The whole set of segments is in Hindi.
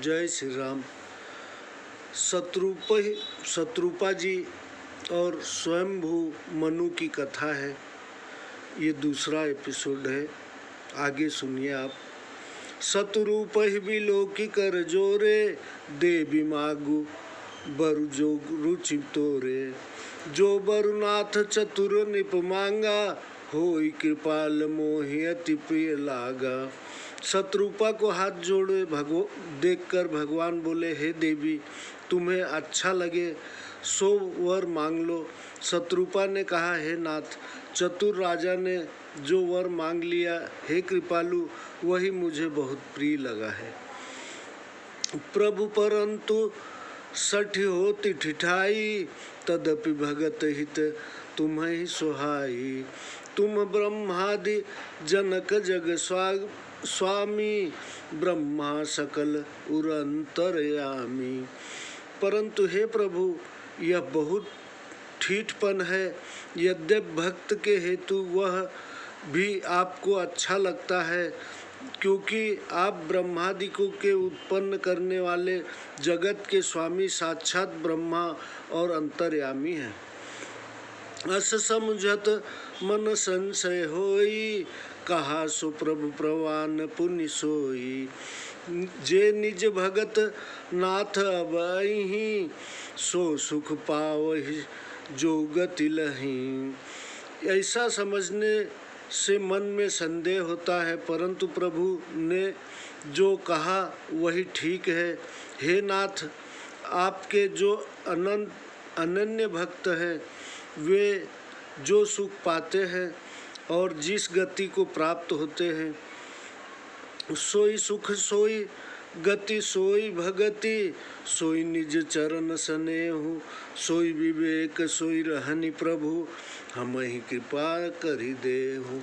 जय श्री राम। शत्रुपा जी और स्वयंभू मनु की कथा है। ये दूसरा एपिसोड है, आगे सुनिए आप। शत्रुप ही लोकी कर जोरे, देवी मागु बरु जो रुचि तोरे। जो बरुनाथ चतुर निप मांगा, होई कृपाल मोहि अति प्रिय लागा। शत्रुपा को हाथ जोड़े देखकर भगवान बोले, हे देवी, तुम्हें अच्छा लगे सो वर मांग लो। शत्रुपा ने कहा, हे नाथ, चतुर राजा ने जो वर मांग लिया, हे कृपालु, वही मुझे बहुत प्रिय लगा है। प्रभु परंतु सठ होती ठिठाई, तदपि भगत हित तुम्हें ही सुहाई। तुम ब्रह्मादि जनक जग स्वामी, ब्रह्मा सकल उर अंतर्यामी। परंतु हे प्रभु, यह बहुत ठीठपन है। यद्यपि भक्त के हेतु वह भी आपको अच्छा लगता है, क्योंकि आप ब्रह्मादिकों के उत्पन्न करने वाले जगत के स्वामी साक्षात ब्रह्मा और अंतर्यामी हैं। अस समझत मन संशय होई, कहा सो प्रभु प्रवान पुनि सोई। जे निज भगत नाथ अबहि, सो सुख पावहि जो गति लहि। ऐसा समझने से मन में संदेह होता है, परंतु प्रभु ने जो कहा वही ठीक है। हे नाथ, आपके जो अनन्य भक्त हैं, वे जो सुख पाते हैं और जिस गति को प्राप्त होते हैं, सोई सुख सोई गति सोई भगति। सोई निज चरण स्नेहु, सोई विवेक सोई रहनि प्रभु, हमहि कृपा करि देहु।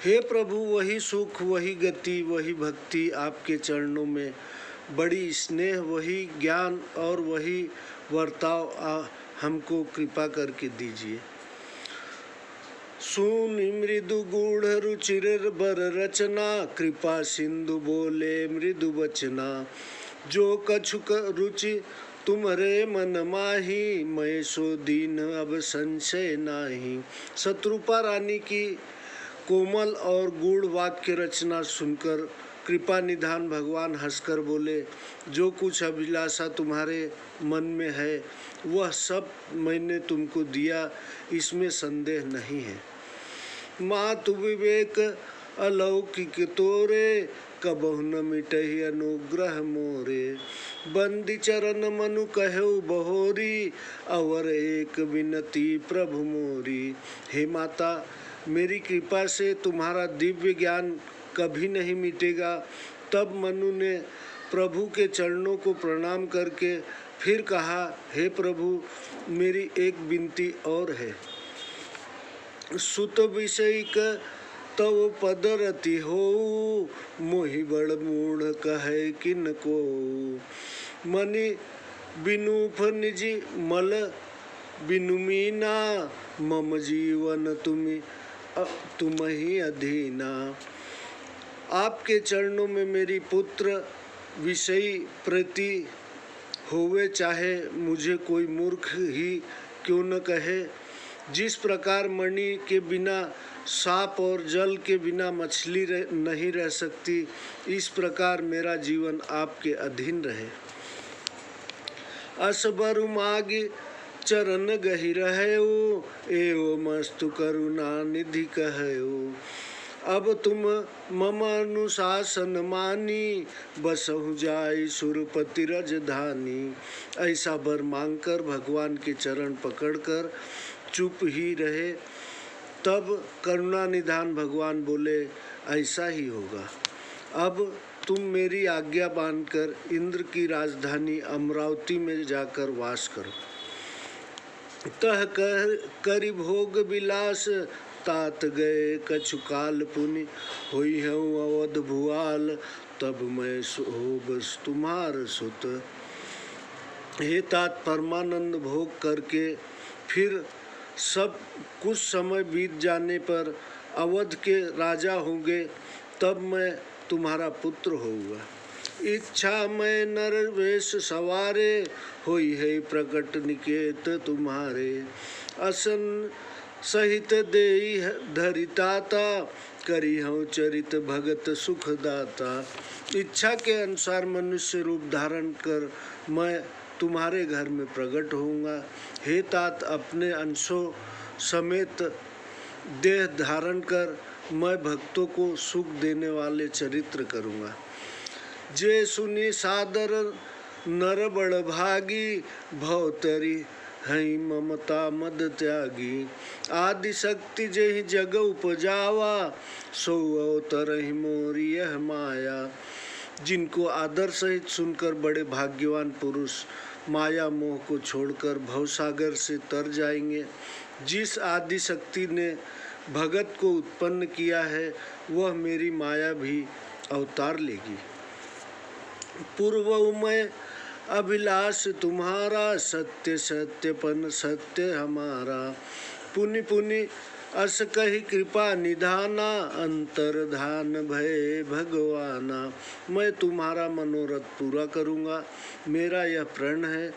हे प्रभु, वही सुख वही गति वही भक्ति आपके चरणों में बड़ी स्नेह, वही ज्ञान और वही वर्ताव हमको कृपा करके दीजिए। सुनि मृदु गूढ़ रुचिर बर रचना, कृपा सिंधु बोले मृदु वचना। जो कछुक रुचि तुम्हारे मन माही, मैं सो दीन अब संशय नाही। शत्रुपा रानी की कोमल और गूढ़ वाक्य रचना सुनकर कृपा निधान भगवान हंसकर बोले, जो कुछ अभिलाषा तुम्हारे मन में है वह सब मैंने तुमको दिया, इसमें संदेह नहीं है। मातु विवेक अलौकिक तोरे, कबहु न मिटहि अनुग्रह मोरे। बंदी चरण मनु कहु बहोरी, अवर एक विनती प्रभु मोरी। हे माता, मेरी कृपा से तुम्हारा दिव्य ज्ञान कभी नहीं मिटेगा। तब मनु ने प्रभु के चरणों को प्रणाम करके फिर कहा, हे प्रभु, मेरी एक विनती और है। सुत विषयिक तव पद रति हो, मोहि बड़ मूढ़ कहे किन को। मनि बिनुफ निजी मल बिनु मीना, मम जीवन तुम ही अधीना। आपके चरणों में मेरी पुत्र विषयी प्रीति होवे, चाहे मुझे कोई मूर्ख ही क्यों न कहे। जिस प्रकार मणि के बिना सांप और जल के बिना मछली नहीं रह सकती, इस प्रकार मेरा जीवन आपके अधीन रहे। असबरु मागी चरण गहि रहयो, एवं मस्तु करुणा निधि कहयो। अब तुम मम अनुशासन मानी, बसहु जाय सुरपति रजधानी। ऐसा वर मांगकर भगवान के चरण पकड़कर चुप ही रहे। तब करुणा निधान भगवान बोले, ऐसा ही होगा। अब तुम मेरी आज्ञा मानकर इंद्र की राजधानी अमरावती में जाकर वास करो। तह करि भोग विलास, तात गए कछु काल पुनि। होई हूँ अवध भुआल, तब मैं होब तुम्हार सुत। हे तात, परमानंद भोग करके फिर सब कुछ समय बीत जाने पर अवध के राजा होंगे तब मैं तुम्हारा पुत्र होऊंगा। इच्छा मैं नर वेश सवारे, होई है प्रकट निकेत तुम्हारे। असन सहित देई धरिताता, करी हूँ चरित भगत सुखदाता। इच्छा के अनुसार मनुष्य रूप धारण कर मैं तुम्हारे घर में प्रकट होऊंगा। हे तात, अपने अंशों समेत देह धारण कर मैं भक्तों को सुख देने वाले चरित्र करूँगा। जे सुनी सादर नर बड़ भागी, भवतरी हई ममता मद त्यागी। आदि शक्ति जेहि जग उपजावा, सो अवतरहि मोरी यह माया। जिनको आदर सहित सुनकर बड़े भाग्यवान पुरुष माया मोह को छोड़कर भवसागर से तर जाएंगे। जिस आदि शक्ति ने भगत को उत्पन्न किया है, वह मेरी माया भी अवतार लेगी। पूर्व में अभिलाष तुम्हारा, सत्य सत्यपन सत्य हमारा। पुनि पुनि अस कही कृपा निधाना, अंतर्धान भय भगवाना। मैं तुम्हारा मनोरथ पूरा करूँगा। मेरा यह प्रण है,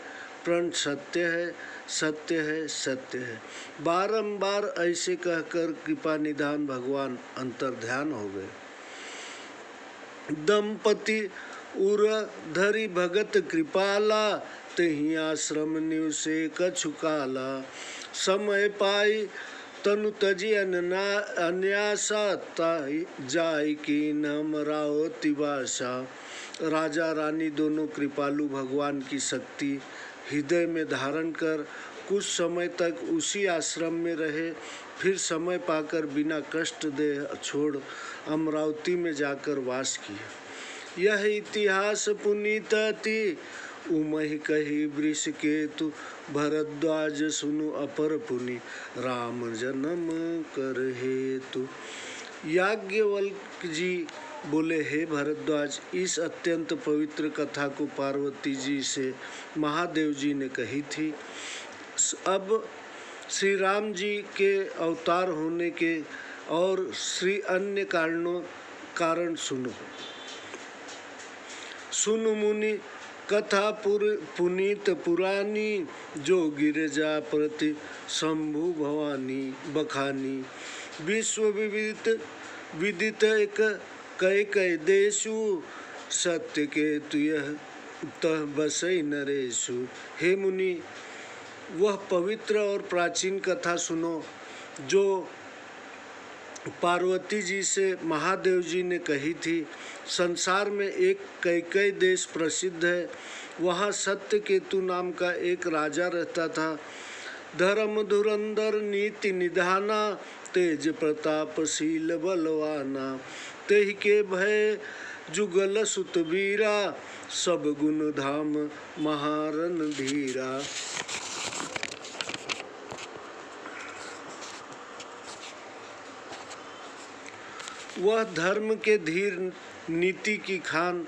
प्रण सत्य है, सत्य है, सत्य है। बारंबार ऐसे कहकर कृपा निधान भगवान अंतर्ध्यान हो गए। दंपति उर धरि भगत कृपाला, तेहि आश्रम निवसे कछु काला। समय पाई तनु तजी अन्यासा, जाय की नमरावती भाषा। राजा रानी दोनों कृपालु भगवान की शक्ति हृदय में धारण कर कुछ समय तक उसी आश्रम में रहे। फिर समय पाकर बिना कष्ट देह छोड़ अमरावती में जाकर वास किए। यह इतिहास पुनीत अति, उमहि कही वृष केतु। भरद्वाज सुनु अपर पुनि, राम जन्म कर हेतु। याज्ञवल्क्य जी बोले, हे भरद्वाज, इस अत्यंत पवित्र कथा को पार्वती जी से महादेव जी ने कही थी। अब श्री राम जी के अवतार होने के और श्री अन्य कारण सुनो। सुनु मुनि कथा पुनीत पुरानी, जो गिरिजा प्रति शंभु भवानी बखानी। विश्व विदित एक कई देशु, सत्य के तुयह तह बसई नरेशु। हे मुनि, वह पवित्र और प्राचीन कथा सुनो जो पार्वती जी से महादेव जी ने कही थी। संसार में एक कई देश प्रसिद्ध है। वहाँ सत्य केतु नाम का एक राजा रहता था। धर्म धुरंधर नीति निधाना, तेज प्रतापशील बलवाना। तेहि के भय जुगल सुत वीरा, सब गुण धाम महारन धीरा। वह धर्म के धीर, नीति की खान,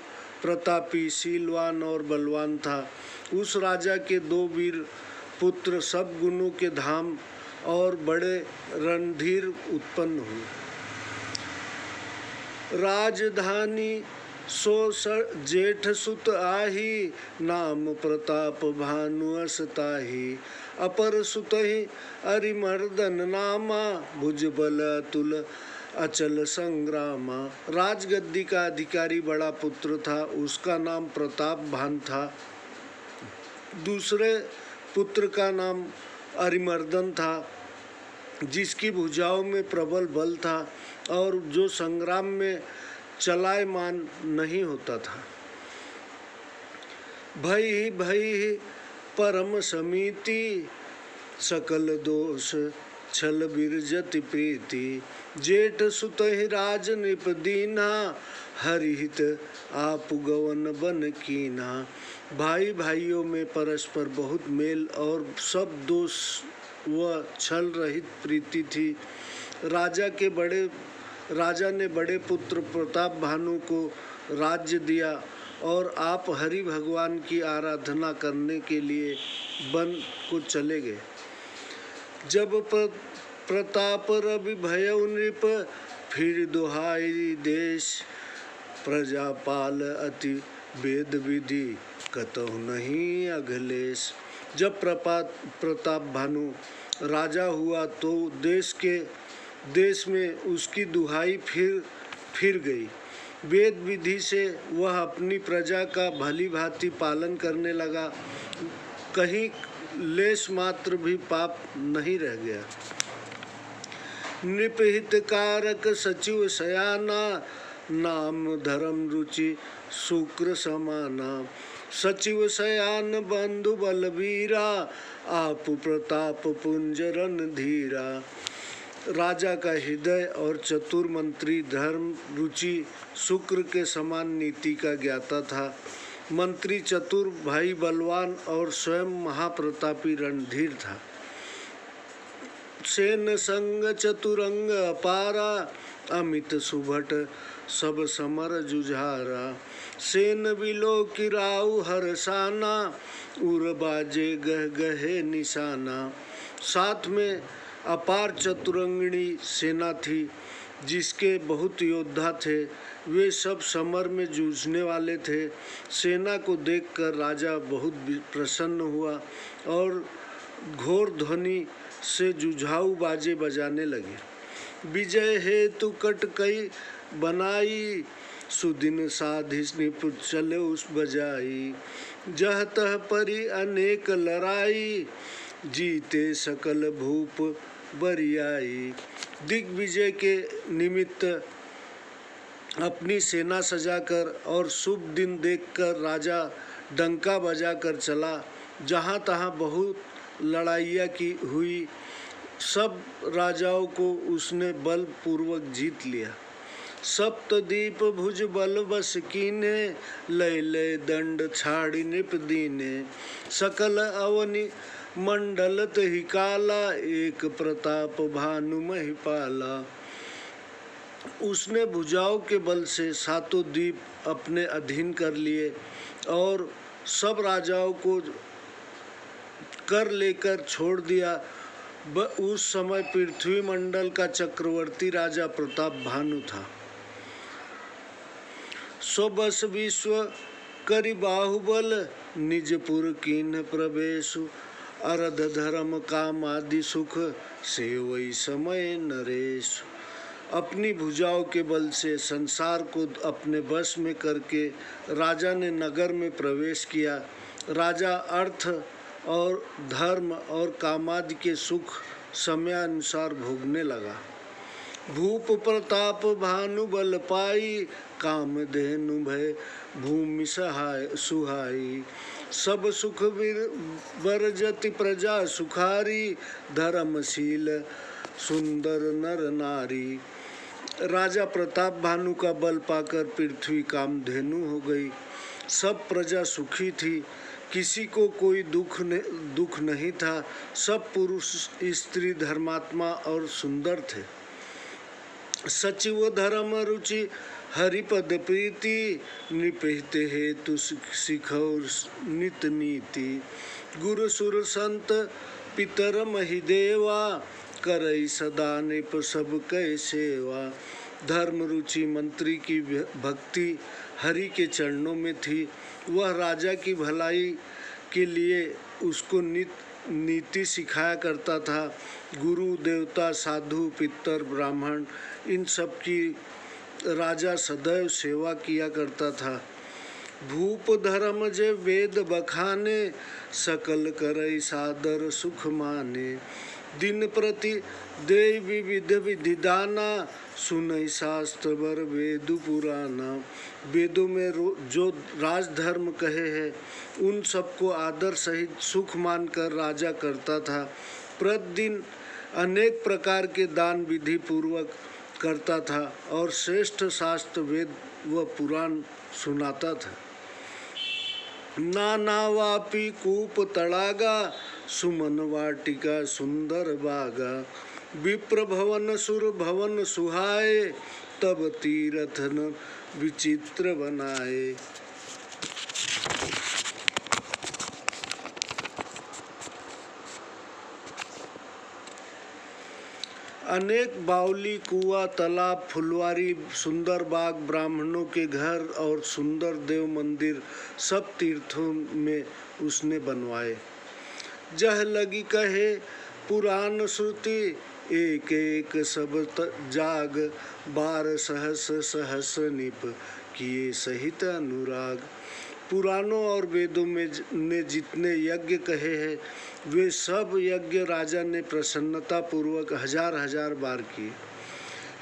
प्रतापी, शीलवान और बलवान था। उस राजा के 2 वीर पुत्र सब गुणों के धाम और बड़े रणधीर उत्पन्न हुए। राजधानी सो जेठ सुत आही, नाम प्रताप भानु असताही। अपर सुत ही अरिमर्दन नामा, भुजबल अतुल अचल संग्रामा। राजगद्दी का अधिकारी बड़ा पुत्र था, उसका नाम प्रताप भान था। दूसरे पुत्र का नाम अरिमर्दन था, जिसकी भुजाओं में प्रबल बल था और जो संग्राम में चलायमान नहीं होता था। भई परम समिति, सकल दोष छल बिरजति प्रीति। जेठ सुत ही राज नृप दीना, हरिहित आप गवन बन कीना। भाई भाइयों में परस्पर बहुत मेल और सब दोष व छल रहित प्रीति थी। राजा ने बड़े पुत्र प्रताप भानु को राज्य दिया और आप हरि भगवान की आराधना करने के लिए वन को चले गए। जब प्रताप रवि भयउ नृप, फिर दुहाई देश। प्रजापाल अति वेद विधि, कतहु नहीं अखिलेश। जब प्रताप भानु राजा हुआ तो देश में उसकी दुहाई फिर गई। वेद विधि से वह अपनी प्रजा का भली भांति पालन करने लगा। कहीं लेश मात्र भी पाप नहीं रह गया। नृपहितकारक सचिव सयाना, नाम धर्म रुचि शुक्र समाना। सचिव सयान बंधु बलबीरा, आप प्रताप पुंज रणधीरा। राजा का हृदय और चतुर मंत्री धर्म रुचि शुक्र के समान नीति का ज्ञाता था। मंत्री चतुर, भाई बलवान और स्वयं महाप्रतापी रणधीर था। सेन संग चतुरंग अपारा, अमित सुभट सब समर जुझारा। सेन बिलो किराऊ हरसाना, उर बाजे गह गहे निशाना। साथ में अपार चतुरंगिणी सेना थी, जिसके बहुत योद्धा थे। वे सब समर में जूझने वाले थे। सेना को देखकर राजा बहुत प्रसन्न हुआ और घोर ध्वनि से जुझाऊ बाजे बजाने लगे। विजय हेतु कटकई बनाई, सुदिन साधिस निपुण चले उस बजाई। जह तह परी अनेक लड़ाई, जीते सकल भूप बरियाई। दिग्विजय के निमित्त अपनी सेना सजाकर और शुभ दिन देखकर राजा डंका बजाकर चला। जहाँ तहाँ बहुत लड़ाइयाँ की हुई। सब राजाओं को उसने बलपूर्वक जीत लिया। सप्तदीप भुज बल बस कीने, लय लय दंड छाड़ी निप दीने। सकल अवनि मंडलत ही काला, एक प्रताप भानु महिपाला। उसने भुजाओं के बल से सातों द्वीप अपने अधीन कर लिए और सब राजाओं को कर लेकर छोड़ दिया। उस समय पृथ्वी मंडल का चक्रवर्ती राजा प्रताप भानु था। स्वबस विश्व करि बाहुबल, निजपुर कीन्ह प्रवेशु। अरध धर्म काम आदि सुख, सेवई समय नरेश। अपनी भुजाओं के बल से संसार को अपने वश में करके राजा ने नगर में प्रवेश किया। राजा अर्थ और धर्म और कामादि के सुख समयानुसार भोगने लगा। भूप प्रताप भानु बल पाई, कामधेनु भय भूमि सुहाई। सब सुख बरजति प्रजा सुखारी, धर्मशील सुंदर नर नारी। राजा प्रताप भानु का बल पाकर पृथ्वी कामधेनु हो गई। सब प्रजा सुखी थी, किसी को कोई दुख नहीं था। सब पुरुष स्त्री धर्मात्मा और सुंदर थे। सचिव धर्म रुचि हरिपद प्रीति, नृपहित हेतु सिखौर नित नीति। गुरु सुर संत पितर महिदेवा, करई सदा नृप सब कै सेवा। धर्म रुचि मंत्री की भक्ति हरि के चरणों में थी। वह राजा की भलाई के लिए उसको नीति सिखाया करता था। गुरु देवता साधु पितर ब्राह्मण इन सब की राजा सदैव सेवा किया करता था। भूप धर्म जे वेद बखाने, सकल करई सादर सुख माने। दिन प्रति देव विविध विधि दाना, सुनई शास्त्र वर वेद पुराना। वेदों में जो राजधर्म कहे हैं उन सबको आदर सहित सुख मानकर राजा करता था। प्रतिदिन अनेक प्रकार के दान विधि पूर्वक करता था और श्रेष्ठ शास्त्र वेद व पुराण सुनाता था। नाना वापी कूप तड़ागा, सुमन वाटिका सुंदर बागा। विप्र भवन सुर भवन सुहाए, तब तीरथ न विचित्र बनाए। अनेक बावली, कुआं, तालाब, फुलवारी, सुंदर बाग, ब्राह्मणों के घर और सुंदर देव मंदिर सब तीर्थों में उसने बनवाए। जह लगी कहे पुराण श्रुति, एक एक सब जाग, बार सहस सहस निप, किए सहित अनुराग। पुराणों और वेदों में ने जितने यज्ञ कहे हैं वे सब यज्ञ राजा ने प्रसन्नता पूर्वक हजार हजार बार किए।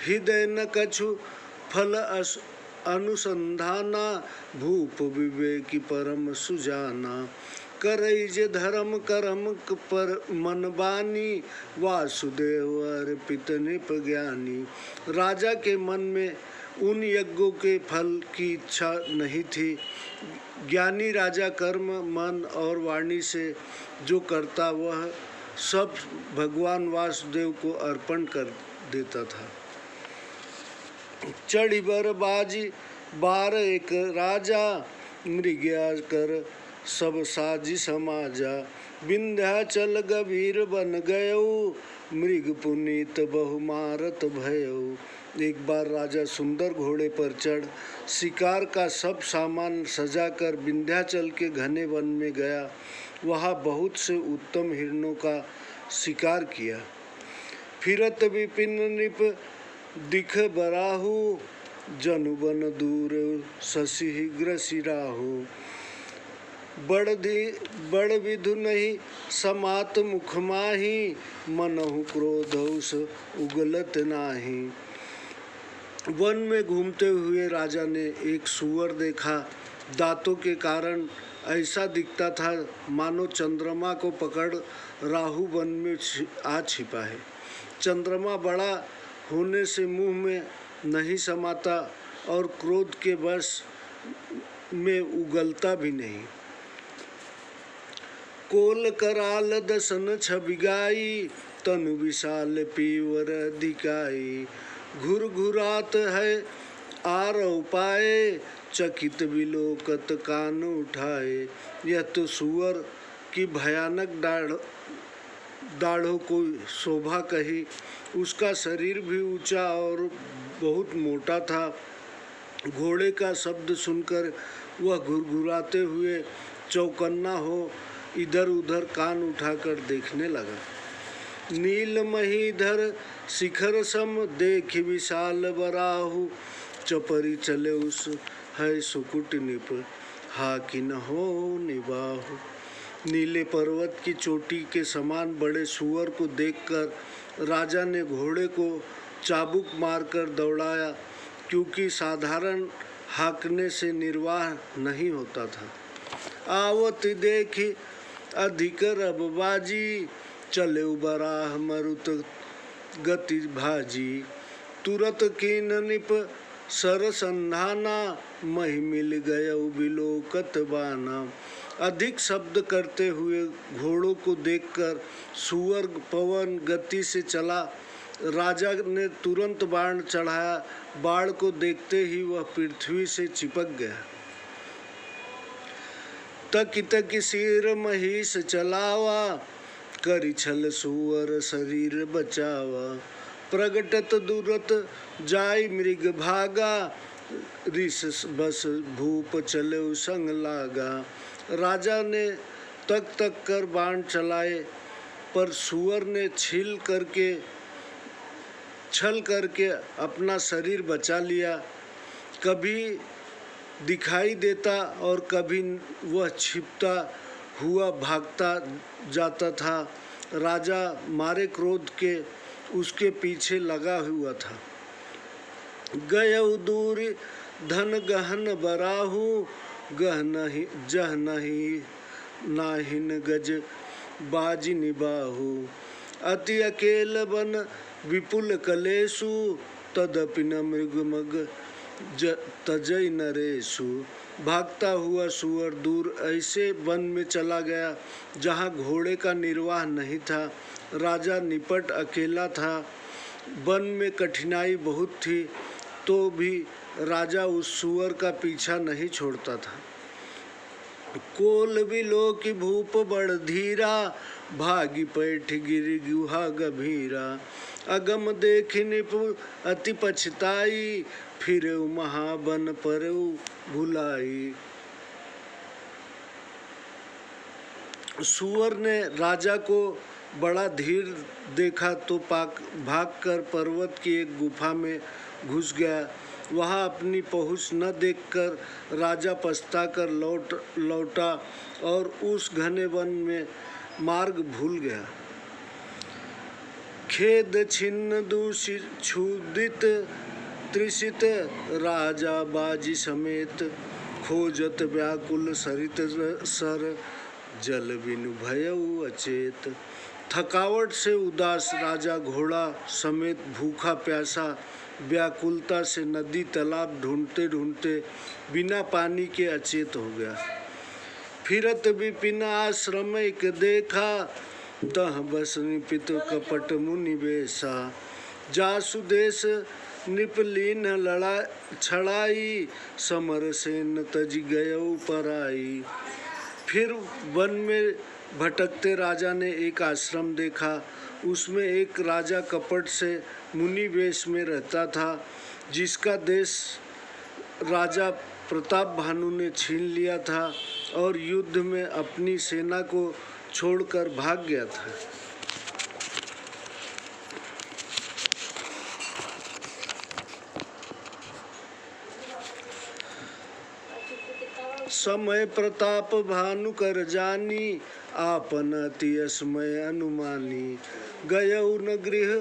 हृदय न कछु फल अनुसंधाना, भूप विवेकी परम सुजाना। करई जे धर्म करम पर मन बानी, वासुदेव अर्पित निप ज्ञानी। राजा के मन में उन यज्ञों के फल की इच्छा नहीं थी। ज्ञानी राजा कर्म, मन और वाणी से जो करता वह सब भगवान वासुदेव को अर्पण कर देता था। चढ़ी बर बाजी बार एक राजा, मृग्या कर सब साजी समाजा। विंध्याचल गभीर बन गयो, मृग पुनीत बहु मारत भयो। एक बार राजा सुंदर घोड़े पर चढ़ शिकार का सब सामान सजाकर विंध्याचल के घने वन में गया। वहाँ बहुत से उत्तम हिरणों का शिकार किया। फिरत विपिन निप दिख बराहु, जनु बन दूर शशि ग्रसिराहु। बड़ विधु नहीं समात मुख माही, मनहु क्रोधौस उगलत नाही। वन में घूमते हुए राजा ने एक सूअर देखा। दांतों के कारण ऐसा दिखता था मानो चंद्रमा को पकड़ राहु वन में आ छिपा है। चंद्रमा बड़ा होने से मुंह में नहीं समाता और क्रोध के वश में उगलता भी नहीं। कोल कराल दसन छबिगाई, तनु विशाल पीवर दिकाई। घुर घुरात है आरव पाए, चकित विलोकत कान उठाए। यह तो सूअर की भयानक दाढ़ों को शोभा कही। उसका शरीर भी ऊंचा और बहुत मोटा था। घोड़े का शब्द सुनकर वह घुरघुराते हुए चौकन्ना हो इधर उधर कान उठाकर देखने लगा। नील महीधर शिखर सम देखि विशाल बराहु, चपरी चले उस है सुकुट निप, हा कि न हो निबाहु। नीले पर्वत की चोटी के समान बड़े सूअर को देखकर राजा ने घोड़े को चाबुक मारकर दौड़ाया, क्योंकि साधारण हाँकने से निर्वाह नहीं होता था। आवत देखी अधिक रबबाजी, चले बराह मरुत गति भाजी। तुरत कीन निप सर संधाना, मही मिल गया बिलोकत बाना। अधिक शब्द करते हुए घोड़ों को देखकर सूअर पवन गति से चला। राजा ने तुरंत बाण चढ़ाया। बाण को देखते ही वह पृथ्वी से चिपक गया। तकी तकी सिर महिष चलावा, करि छल सूअर शरीर बचावा। प्रगटत दुरत जाय मृग भागा, रिस बस भूप चले संग लागा। राजा ने तक तक कर बाण चलाए, पर सूअर ने छल करके अपना शरीर बचा लिया। कभी दिखाई देता और कभी वह छिपता हुआ भागता जाता था। राजा मारे क्रोध के उसके पीछे लगा हुआ था। गयउ दूर धन गहन बराहु, जह नहीं नाहिन गज बाजी निबाहु। अति अकेल बन विपुल कलेसु, तदपि न मृगमग तजय नरेशु। भागता हुआ सूअर दूर ऐसे वन में चला गया जहाँ घोड़े का निर्वाह नहीं था। राजा निपट अकेला था। वन में कठिनाई बहुत थी, तो भी राजा उस सूअर का पीछा नहीं छोड़ता था। कोल बिलो की भूप बड़ धीरा, भागी पैठ गिर गुहा गभीरा। अगम देख निप अति पछताई, फिर महाबन पर भुलाई। सुअर ने राजा को बड़ा धीर देखा तो भागकर पर्वत की एक गुफा में घुस गया। वहाँ अपनी पहुँच न देखकर राजा पछताकर लौटा और उस घने वन में मार्ग भूल गया। खेद छिन्न दूषित क्षुदित त्रिषित राजा बाजी समेत, खोजत व्याकुल सरित सर, जल बिनु भयउ अचेत। थकावट से उदास राजा घोड़ा समेत भूखा प्यासा व्याकुलता से नदी तालाब ढूंढते ढूंढते बिना पानी के अचेत हो गया। फिरत विपिन आश्रम एक देखा, तह बस निपित कपट मुनि बेसा। जासु देश निपलीन लड़ा छड़ाई, समर सेन तज गयउ पराई। फिर वन में भटकते राजा ने एक आश्रम देखा। उसमें एक राजा कपट से मुनि वेश में रहता था, जिसका देश राजा प्रताप भानु ने छीन लिया था और युद्ध में अपनी सेना को छोड़कर भाग गया था। समय प्रताप भानु कर जानी, आपन अति असमय अनुमानी। गयउ न गृह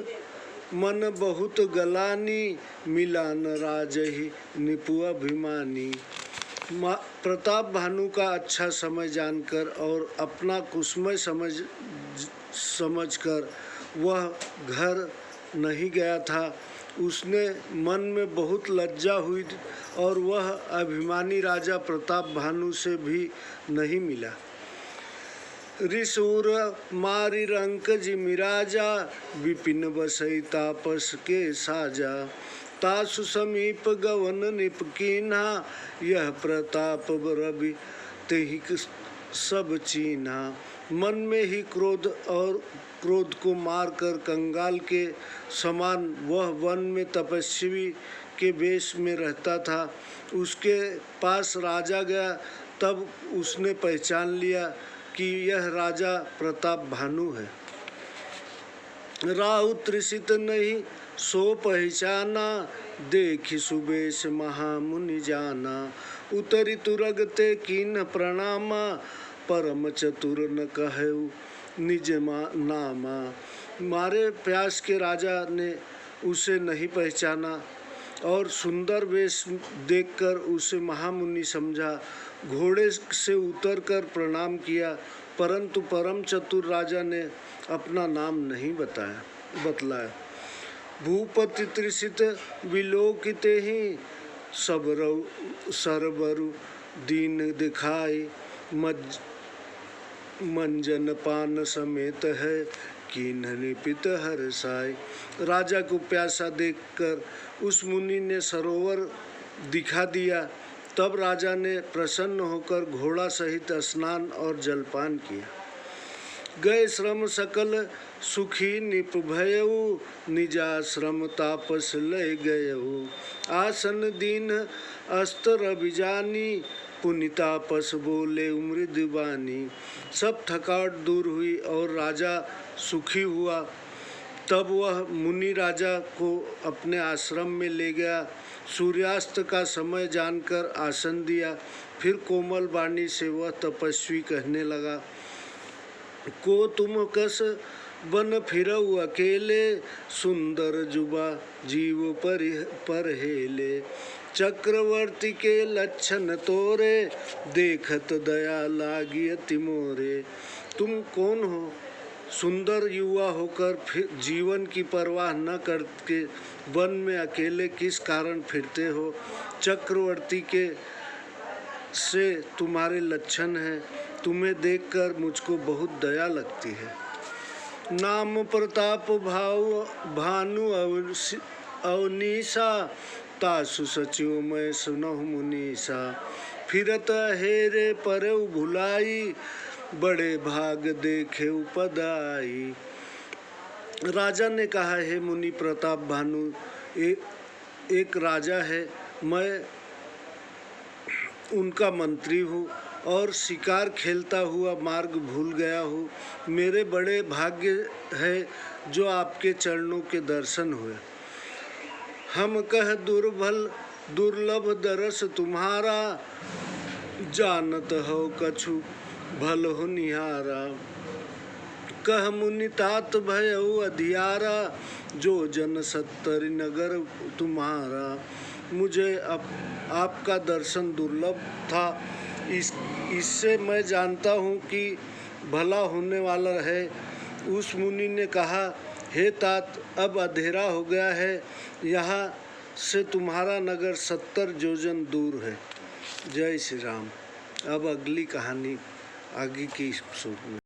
मन बहुत गलानी, मिला न राजहि निपु अभिमानी। प्रताप भानु का अच्छा समय जानकर और अपना कुसमय समझकर वह घर नहीं गया था। उसने मन में बहुत लज्जा हुई और वह अभिमानी राजा प्रताप भानु से भी नहीं मिला। ऋषूर मारी रंक जिमिराजा, विपिन बसई तापस के साजा। तासु समीप गवन निप कीन्हा, यह प्रताप रवि तेहि सब चीन्हा। मन में ही क्रोध को मारकर कंगाल के समान वह वन में तपस्वी के वेश में रहता था। उसके पास राजा गया, तब उसने पहचान लिया कि यह राजा प्रताप भानु है। राहु त्रिषित नहीं सो पहचाना, देखि सुबेश महामुनि जाना। उतरि तुरगते कीन्ह प्रणामा, परम चतुर न कहउ निज नामा। मारे प्यास के राजा ने उसे नहीं पहचाना और सुंदर वेश देखकर उसे महामुनि समझा। घोड़े से उतरकर प्रणाम किया, परंतु परम चतुर राजा ने अपना नाम नहीं बतलाया। भूपति त्रिषित विलोकिते ही, सरबरु दीन दिखाई। मंजन पान समेत है, कीन्ह निपित हर्षाय। राजा को प्यासा देखकर उस मुनि ने सरोवर दिखा दिया। तब राजा ने प्रसन्न होकर घोड़ा सहित स्नान और जलपान किया। गए श्रम सकल सुखी निप भयउ, निजाश्रम तापस लय गयउ। आसन दीन अस्तर बिजानी, पुनितापस बोले मृदुबानी। सब थकावट दूर हुई और राजा सुखी हुआ। तब वह मुनि राजा को अपने आश्रम में ले गया। सूर्यास्त का समय जानकर आसन दिया। फिर कोमल वाणी से वह तपस्वी कहने लगा, को तुम कस बन फिरऊ अकेले, सुंदर जुबा जीव पर हेले। चक्रवर्ती के लक्षण तोरे, देखत दया लागी अति मोरे। तुम कौन हो? सुंदर युवा होकर फिर जीवन की परवाह न करके वन में अकेले किस कारण फिरते हो? चक्रवर्ती के से तुम्हारे लक्षण हैं। तुम्हें देखकर मुझको बहुत दया लगती है। नाम प्रताप भानु अवनीसा, तासु सचिव मैं सुनहु मुनीसा। फिरत हेरे परउ भुलाई, बड़े भाग देखे उपदाई। राजा ने कहा, हे मुनि प्रताप भानु, एक राजा है, मैं उनका मंत्री हूँ और शिकार खेलता हुआ मार्ग भूल गया हूँ। मेरे बड़े भाग्य है जो आपके चरणों के दर्शन हुए। हम कह दुर्लभ दरस तुम्हारा, जानत हो कछु भल हो निहारा। कह मुनि तात भयउ अधियारा, जो जन 70 नगर तुम्हारा। मुझे आपका दर्शन दुर्लभ था, इससे मैं जानता हूँ कि भला होने वाला है। उस मुनि ने कहा, हे तात, अब अंधेरा हो गया है, यहाँ से तुम्हारा नगर 70 योजन दूर है। जय श्री राम। अब अगली कहानी आगे की सुनिए।